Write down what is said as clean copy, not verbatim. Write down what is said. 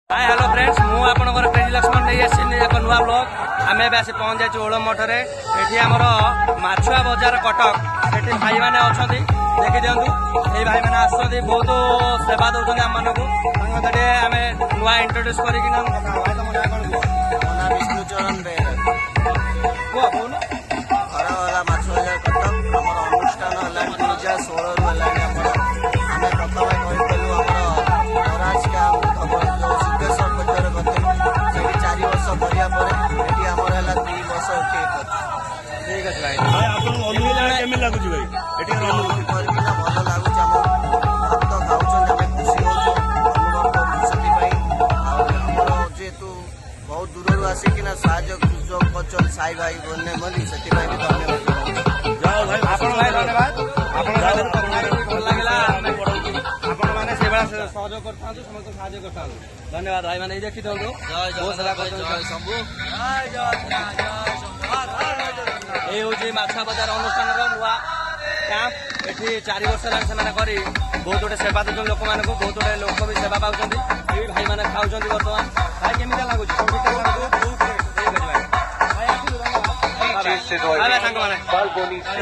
hi hello friends मु आपनकर crazy Lakshman नहीं आसी एक नुआ ब्लॉग आम एस पहुंच जाइए ओलम मठर ये आमर माछुआ बजार कटक से भाई मैंने अच्छा देखी दिंतु ये भाई मैंने आसुँच बहुत सेवा दौरान आम मानक आम नुआ इंट्रोड्यूस कर विष्णुचरण बेहरा घरवाला माछुआजार कटक आम अनुष्ठान है 2016 आम प्रथम कहीपलु आम महाराज का सिद्धेश्वर पट्टर गति 4 वर्ष करापर ये आमर है 3 वर्ष ठीक अच्छे भाई भल लगुच आम भक्त खाऊन आम खुशी हो अनुभव करूँ से जेहेतु बहुत दूर आसिकिना साहय सुजोग कर साई भाई बने बोली से धन्यवाद सहयोग कर धन्यवाद भाई मैंने देखी दिखाँ ये हूँ माछुआ बजार अनुष्ठान नुआ कैंप ये 4 वर्ष है बहुत गुटे सेवा दूसरे लोक मान बहुत गुटे लोक भी सेवा पाँच ये भाई मैंने खाऊँ बर्तमान भाई केमी लगुच भाई